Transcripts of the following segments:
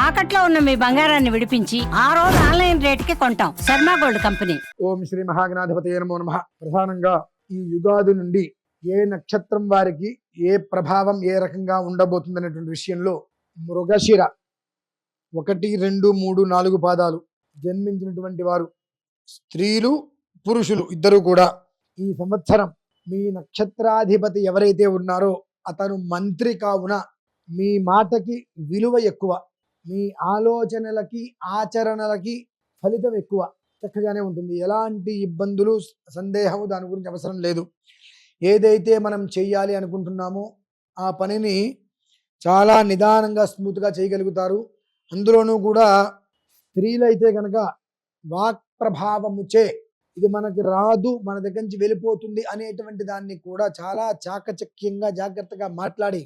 తాకట్లో ఉన్న మీ బంగారాన్ని విడిపించి ఆ రోజు ఆన్లైన్ రేటుకి కొంటాం. Sharma gold company. ఓం శ్రీ మహాగణాధిపతయే నమో నమః. ప్రధానంగా ఈ యుగాది నుండి ఏ నక్షత్రం వారికి ఏ ప్రభావం ఏ రకంగా ఉండబోతుంది అనేటువంటి విషయంలో మృగశిర 1, 2, 3, 4 పాదాలు జన్మించినటువంటి వారు స్త్రీలు పురుషులు ఇద్దరు కూడా ఈ సంవత్సరం మీ నక్షత్రాధిపతి ఎవరైతే ఉన్నారో అతను మంత్రి కావున మీ మాటకి విలువ ఎక్కువ, మీ ఆలోచనలకి ఆచరణలకి ఫలితం ఎక్కువ, చక్కగానే ఉంటుంది. ఎలాంటి ఇబ్బందులు సందేహము దాని గురించి అవసరం లేదు. ఏదైతే మనం చెయ్యాలి అనుకుంటున్నామో ఆ పనిని చాలా నిదానంగా స్మూత్గా చేయగలుగుతారు. అందులోనూ కూడా స్త్రీలైతే కనుక వాక్ ప్రభావముచే ఇది మనకి రాదు, మన దగ్గర నుంచి వెళ్ళిపోతుంది అనేటువంటి దాన్ని కూడా చాలా చాకచక్యంగా జాగ్రత్తగా మాట్లాడి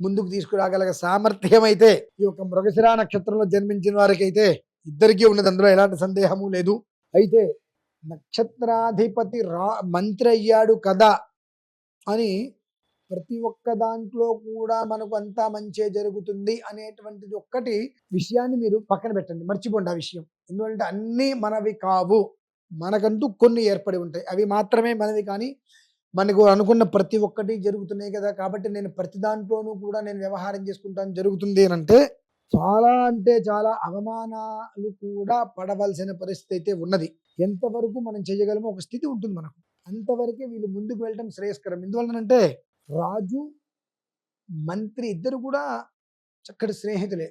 ముందుకు తీసుకురాగల సామర్థ్యం అయితే ఈ యొక్క మృగశిర నక్షత్రంలో జన్మించిన వారికి అయితే ఇద్దరికీ ఉన్నది, అందులో ఎలాంటి సందేహము లేదు. అయితే నక్షత్రాధిపతి మంత్రి అయ్యాడు కదా అని ప్రతి ఒక్క దాంట్లో కూడా మనకు అంతా మంచే జరుగుతుంది అనేటువంటిది ఒక్కటి విషయాన్ని మీరు పక్కన పెట్టండి, మర్చిపోండి ఆ విషయం. ఎందుకంటే అన్నీ మనవి కావు, మనకంటూ కొన్ని ఏర్పడి ఉంటాయి, అవి మాత్రమే మనవి. కానీ మనకు అనుకున్న ప్రతి ఒక్కటి జరుగుతున్నాయి కదా, కాబట్టి నేను ప్రతి దాంట్లోనూ కూడా నేను వ్యవహారం చేసుకుంటాను జరుగుతుంది అని అంటే చాలా అవమానాలు కూడా పడవలసిన పరిస్థితి అయితే ఉన్నది. ఎంతవరకు మనం చేయగలమో ఒక స్థితి ఉంటుంది మనకు, అంతవరకే వీళ్ళు ముందుకు వెళ్ళటం శ్రేయస్కరం. ఎందువలనంటే రాజు మంత్రి ఇద్దరు కూడా చక్కటి స్నేహితులే,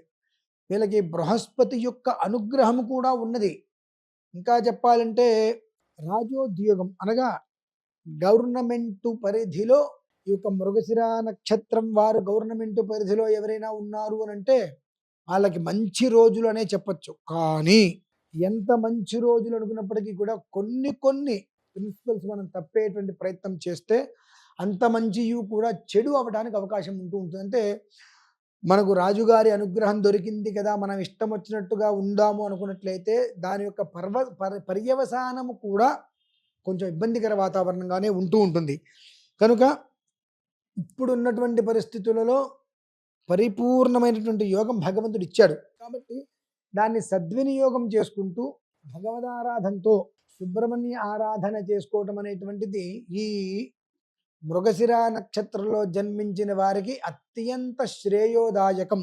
వీళ్ళకి బృహస్పతి యొక్క అనుగ్రహం కూడా ఉన్నది. ఇంకా చెప్పాలంటే రాజోద్యోగం అనగా గవర్నమెంట్ పరిధిలో ఈ యొక్క మృగశిర నక్షత్రం వారు గవర్నమెంట్ పరిధిలో ఎవరైనా ఉన్నారు అని అంటే వాళ్ళకి మంచి రోజులు అనే చెప్పచ్చు. కానీ ఎంత మంచి రోజులు అనుకున్నప్పటికీ కూడా కొన్ని ప్రిన్సిపల్స్ మనం తప్పేటువంటి ప్రయత్నం చేస్తే అంత మంచి కూడా చెడు అవ్వడానికి అవకాశం ఉంటుంది. అంటే మనకు రాజుగారి అనుగ్రహం దొరికింది కదా, మనం ఇష్టం వచ్చినట్టుగా ఉందాము అనుకున్నట్లయితే దాని యొక్క పర్యవసానము కూడా కొంచెం ఇబ్బందికర వాతావరణంగానే ఉంటుంది. కనుక ఇప్పుడున్నటువంటి పరిస్థితులలో పరిపూర్ణమైనటువంటి యోగం భగవంతుడు ఇచ్చాడు. కాబట్టి దాన్ని సద్వినియోగం చేసుకుంటూ భగవదారాధనతో సుబ్రహ్మణ్య ఆరాధన చేసుకోవటం అనేటువంటిది ఈ మృగశిర నక్షత్రంలో జన్మించిన వారికి అత్యంత శ్రేయోదాయకం.